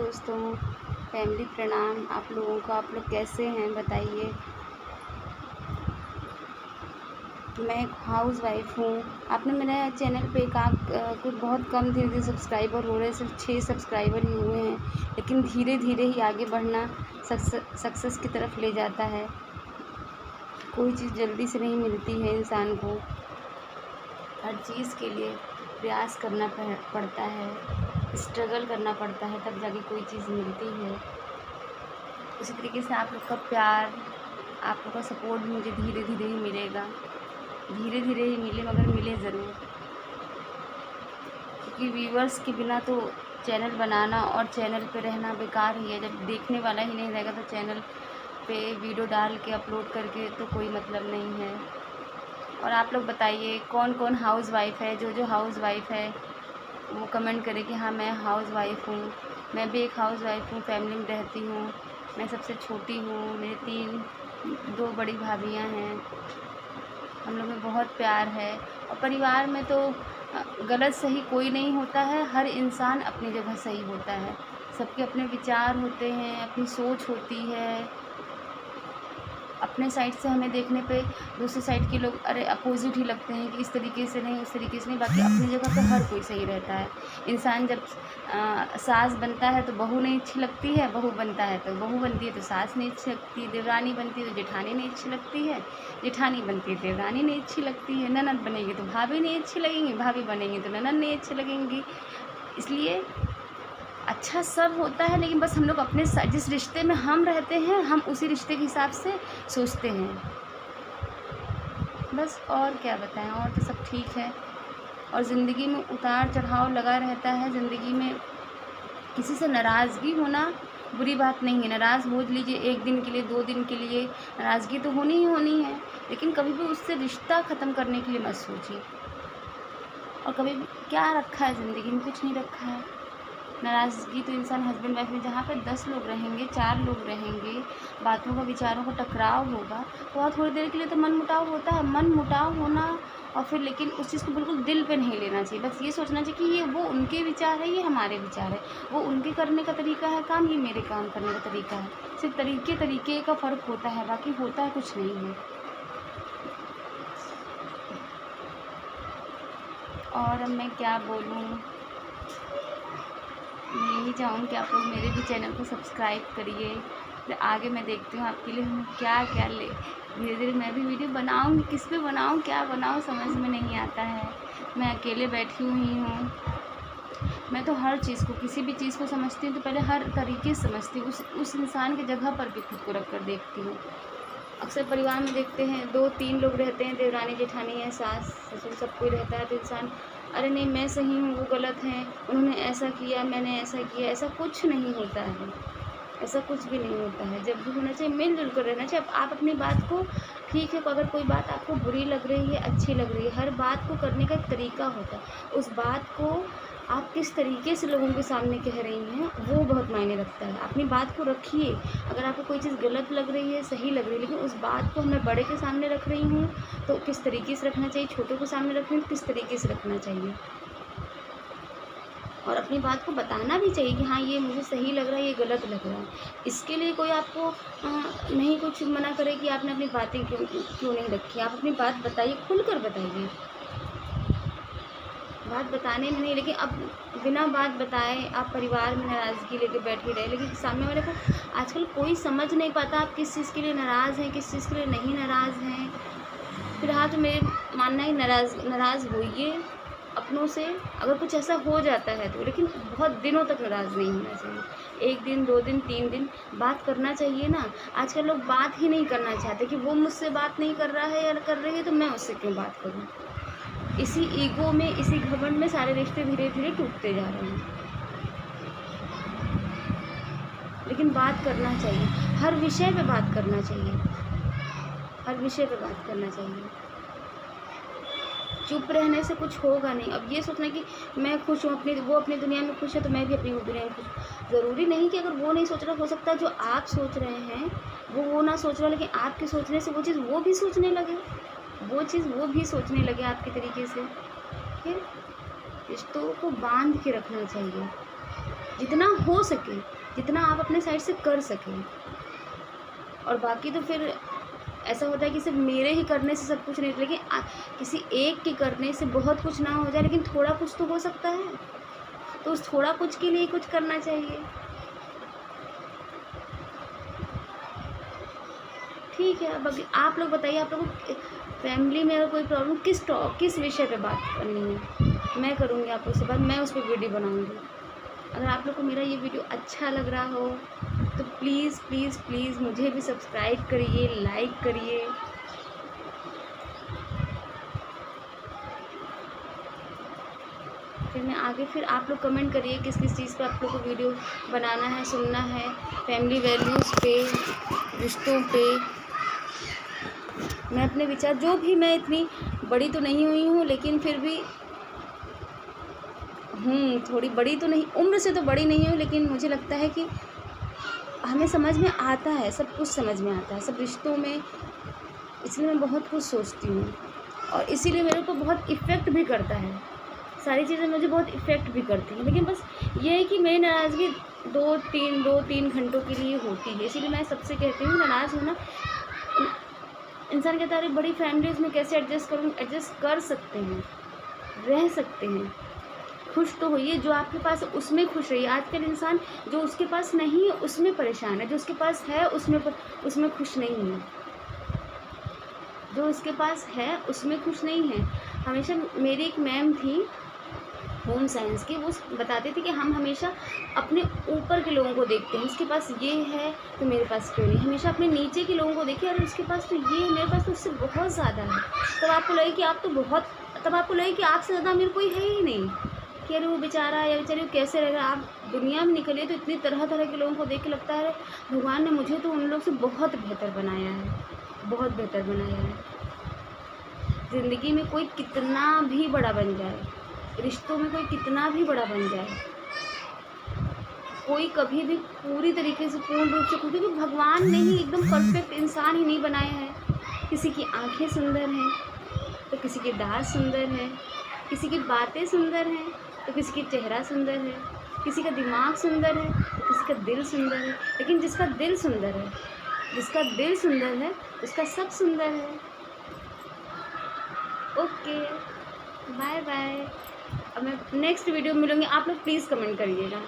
दोस्तों, फैमिली प्रणाम आप लोगों को। आप लोग कैसे हैं बताइए। मैं एक हाउस वाइफ हूँ। आपने मेरे चैनल पे कुछ बहुत कम धीरे सब्सक्राइबर हो रहे हैं, सिर्फ 6 सब्सक्राइबर ही हुए हैं, लेकिन धीरे धीरे ही आगे बढ़ना सक्सेस की तरफ ले जाता है। कोई चीज़ जल्दी से नहीं मिलती है इंसान को, हर चीज़ के लिए प्रयास करना पड़ता है, स्ट्रगल करना पड़ता है, तब जाके कोई चीज़ मिलती है। उसी तरीके से आप लोग का प्यार, आप लोग का सपोर्ट भी मुझे धीरे धीरे ही मिलेगा, धीरे धीरे ही मिले, मगर मिले ज़रूर। क्योंकि व्यूवर्स के बिना तो चैनल बनाना और चैनल पे रहना बेकार ही है। जब देखने वाला ही नहीं रहेगा तो चैनल पे वीडियो डाल के अपलोड करके तो कोई मतलब नहीं है। और आप लोग बताइए कौन कौन हाउस वाइफ है। जो हाउस वाइफ है वो कमेंट करे कि हाँ मैं हाउस वाइफ हूँ। मैं भी एक हाउस वाइफ हूँ, फैमिली में रहती हूँ, मैं सबसे छोटी हूँ। मेरे 2 बड़ी भाभियाँ हैं, हम लोग में बहुत प्यार है। और परिवार में तो गलत सही कोई नहीं होता है, हर इंसान अपनी जगह सही होता है। सबके अपने विचार होते हैं, अपनी सोच होती है। अपने साइड से हमें देखने पे दूसरी साइड के लोग अपोजिट ही लगते हैं कि इस तरीके से नहीं, उस तरीके से नहीं। बाकी अपनी जगह पे हर कोई सही रहता है। इंसान जब सास बनता है तो बहू नहीं अच्छी लगती है, बहू बनता है तो बहू बनती है तो सास नहीं अच्छी लगती, देवरानी बनती है तो जेठानी नहीं अच्छी लगती है, जेठानी बनती है देवरानी नहीं अच्छी लगती है, ननद बनेगी तो भाभी नहीं अच्छी लगेंगी, भाभी बनेंगी तो ननद नहीं अच्छी लगेंगी। इसलिए अच्छा सब होता है, लेकिन बस हम लोग अपने जिस रिश्ते में हम रहते हैं हम उसी रिश्ते के हिसाब से सोचते हैं बस। और क्या बताएं, और तो सब ठीक है। और ज़िंदगी में उतार चढ़ाव लगा रहता है। ज़िंदगी में किसी से नाराज़गी होना बुरी बात नहीं है। नाराज़ हो लीजिए, 1 दिन के लिए, 2 दिन के लिए नाराज़गी तो होनी ही होनी है, लेकिन कभी भी उससे रिश्ता ख़त्म करने के लिए मत सोचिए। और कभी भी क्या रखा है ज़िंदगी में, कुछ नहीं रखा है। नाराज़गी तो इंसान हस्बैंड वाइफ में जहाँ पे 10 लोग रहेंगे, 4 लोग रहेंगे, बातों का विचारों का टकराव होगा तो वहाँ थोड़ी देर के लिए तो मन मुटाव होता है। मन मुटाव होना और फिर लेकिन उस चीज़ को बिल्कुल दिल पे नहीं लेना चाहिए। बस ये सोचना चाहिए कि ये वो उनके विचार है, ये हमारे विचार है। वो उनके करने का तरीका है काम, ये मेरे काम करने का तरीका है। सिर्फ तरीके का फ़र्क होता है, बाकी होता है कुछ नहीं है। और अब मैं क्या बोलूँ, मैं यही चाहूँगी कि आप लोग मेरे भी चैनल को सब्सक्राइब करिए। फिर आगे मैं देखती हूँ आपके लिए हम क्या क्या ले धीरे धीरे मैं भी वीडियो बनाऊँगी। किस पे बनाऊँ, क्या बनाऊँ, समझ में नहीं आता है। मैं अकेले बैठी हुई हूँ। मैं तो हर चीज़ को, किसी भी चीज़ को समझती हूँ तो पहले हर तरीके से समझती हूँ, उस इंसान की जगह पर भी खुद को रख कर देखती हूँ। अक्सर परिवार में देखते हैं 2-3 लोग रहते हैं, देवरानी जेठानी है, सास ससुर सब कोई रहता है, तो इंसान अरे नहीं मैं सही हूँ, वो गलत हैं, उन्होंने ऐसा किया, मैंने ऐसा किया। ऐसा कुछ नहीं होता है, ऐसा कुछ भी नहीं होता है। जब भी होना चाहिए मिलजुल कर रहना चाहिए। अब आप अपनी बात को, ठीक है, अगर कोई बात आपको बुरी लग रही है, अच्छी लग रही है, हर बात को करने का एक तरीका होता है। उस बात को आप किस तरीके से लोगों के सामने कह रही हैं वो बहुत मायने रखता है। अपनी बात को रखिए। अगर आपको कोई चीज़ गलत लग रही है, सही लग रही है, लेकिन उस बात को मैं बड़े के सामने रख रही हूँ तो किस तरीके से रखना चाहिए, छोटों के सामने रख रही हूँ तो किस तरीके से रखना चाहिए। और अपनी बात को बताना भी चाहिए कि हाँ ये मुझे सही लग रहा है, ये गलत लग रहा है। इसके लिए कोई आपको नहीं कुछ मना करे कि आपने अपनी बातें क्यों नहीं रखी। आप अपनी बात बताइए, खुलकर बताइए। बात बताने में नहीं, लेकिन अब बिना बात बताए आप परिवार में नाराज़गी लेके बैठे रहे, लेकिन सामने वाले को आजकल कोई समझ नहीं पाता आप किस चीज़ के लिए नाराज़ हैं, किस चीज़ के लिए नहीं नाराज़ हैं। फिर हाँ, तो मेरे मानना ही नाराज़ होइए अपनों से, अगर कुछ ऐसा हो जाता है तो, लेकिन बहुत दिनों तक नाराज़ नहीं होना चाहिए। 1 दिन, 2 दिन, 3 दिन बात करना चाहिए ना। आजकल लोग बात ही नहीं करना चाहते कि वो मुझसे बात नहीं कर रहा है या कर रही है तो मैं उससे क्यों बात करूँ। इसी ईगो में, इसी घमंड में सारे रिश्ते धीरे धीरे टूटते जा रहे हैं। लेकिन बात करना चाहिए, हर विषय पे बात करना चाहिए, हर विषय पे बात करना चाहिए। चुप रहने से कुछ होगा नहीं। अब ये सोचना कि मैं खुश हूँ, वो अपनी दुनिया में खुश है तो मैं भी अपनी दुनिया में खुश हूँ। ज़रूरी नहीं कि अगर वो नहीं सोच रहा, हो सकता है जो आप सोच रहे हैं वो ना सोच रहा, लेकिन आपके सोचने से वो चीज़ वो भी सोचने लगे, वो चीज़ वो भी सोचने लगे आपके तरीके से। फिर रिश्तों को बांध के रखना चाहिए जितना हो सके। जितना आप अपने साइड से कर सकें। और बाकी तो फिर ऐसा होता है कि सिर्फ मेरे ही करने से सब कुछ नहीं, लेकिन किसी एक के करने से बहुत कुछ ना हो जाए, लेकिन थोड़ा कुछ तो हो सकता है। तो उस थोड़ा कुछ के लिए कुछ करना चाहिए। ठीक है, अब अभी आप लोग बताइए, आप लोगों को फैमिली में अगर कोई प्रॉब्लम किस विषय पे बात करनी है, मैं करूँगी आप लोग से बात, मैं उस पर वीडियो बनाऊँगी। अगर आप लोग को मेरा ये वीडियो अच्छा लग रहा हो तो प्लीज़ प्लीज़ प्लीज़ मुझे भी सब्सक्राइब करिए, लाइक करिए। फिर मैं आगे फिर आप लोग कमेंट करिए किस किस चीज़ पे आप लोग को वीडियो बनाना है, सुनना है, फैमिली वैल्यूज़ पे, रिश्तों पे। मैं अपने विचार, जो भी, मैं इतनी बड़ी तो नहीं हुई हूँ, लेकिन फिर भी थोड़ी बड़ी तो नहीं, उम्र से तो बड़ी नहीं हूँ, लेकिन मुझे लगता है कि हमें समझ में आता है, सब कुछ समझ में आता है, सब रिश्तों में। इसलिए मैं बहुत कुछ सोचती हूँ और इसीलिए मेरे को बहुत इफ़ेक्ट भी करता है, सारी चीज़ें मुझे बहुत इफ़ेक्ट भी करती हैं। लेकिन बस ये है कि मेरी नाराज़गी 2-3 घंटों के लिए होती है। इसीलिए मैं सबसे कहती हूँ, नाराज़ होना, इंसान कहता है अरे बड़ी फैमिलीज़ में कैसे एडजस्ट करूँ। एडजस्ट कर सकते हैं, रह सकते हैं, खुश तो होइए, जो आपके पास है उसमें खुश रहिए। आजकल इंसान जो उसके पास नहीं है उसमें परेशान है, जो उसके पास है उसमें खुश नहीं है। जो उसके पास है उसमें खुश नहीं है। हमेशा मेरी एक मैम थी होम साइंस की, वो बताते थे कि हम हमेशा अपने ऊपर के लोगों को देखते हैं, उसके पास ये है तो मेरे पास क्यों नहीं। हमेशा अपने नीचे के लोगों को देखिए, अरे उसके पास तो ये है, मेरे पास तो उससे बहुत ज़्यादा है। तब आपको लगे कि आपसे ज़्यादा अमीर कोई है ही नहीं, कि अरे वो बेचारा या बेचारी वो कैसे रहेगा। आप दुनिया में निकलिए तो इतनी तरह तरह के लोगों को देख के लगता है भगवान ने मुझे तो उन लोग से बहुत बेहतर बनाया है, बहुत बेहतर बनाया है। ज़िंदगी में कोई कितना भी बड़ा बन जाए, रिश्तों में कोई कितना भी बड़ा बन जाए, कोई कभी भी पूरी तरीके से पूर्ण रूप से, क्योंकि भगवान ने ही एकदम परफेक्ट इंसान ही नहीं बनाया है। किसी की आंखें सुंदर हैं तो किसी के दांत सुंदर हैं, किसी की बातें सुंदर हैं तो किसी की चेहरा सुंदर है, किसी का दिमाग सुंदर है तो किसी का दिल सुंदर है। लेकिन जिसका दिल सुंदर है उसका सब सुंदर है। Okay, bye bye. अब मैं नेक्स्ट वीडियो में मिलूँगी। आप लोग प्लीज़ कमेंट करिएगा।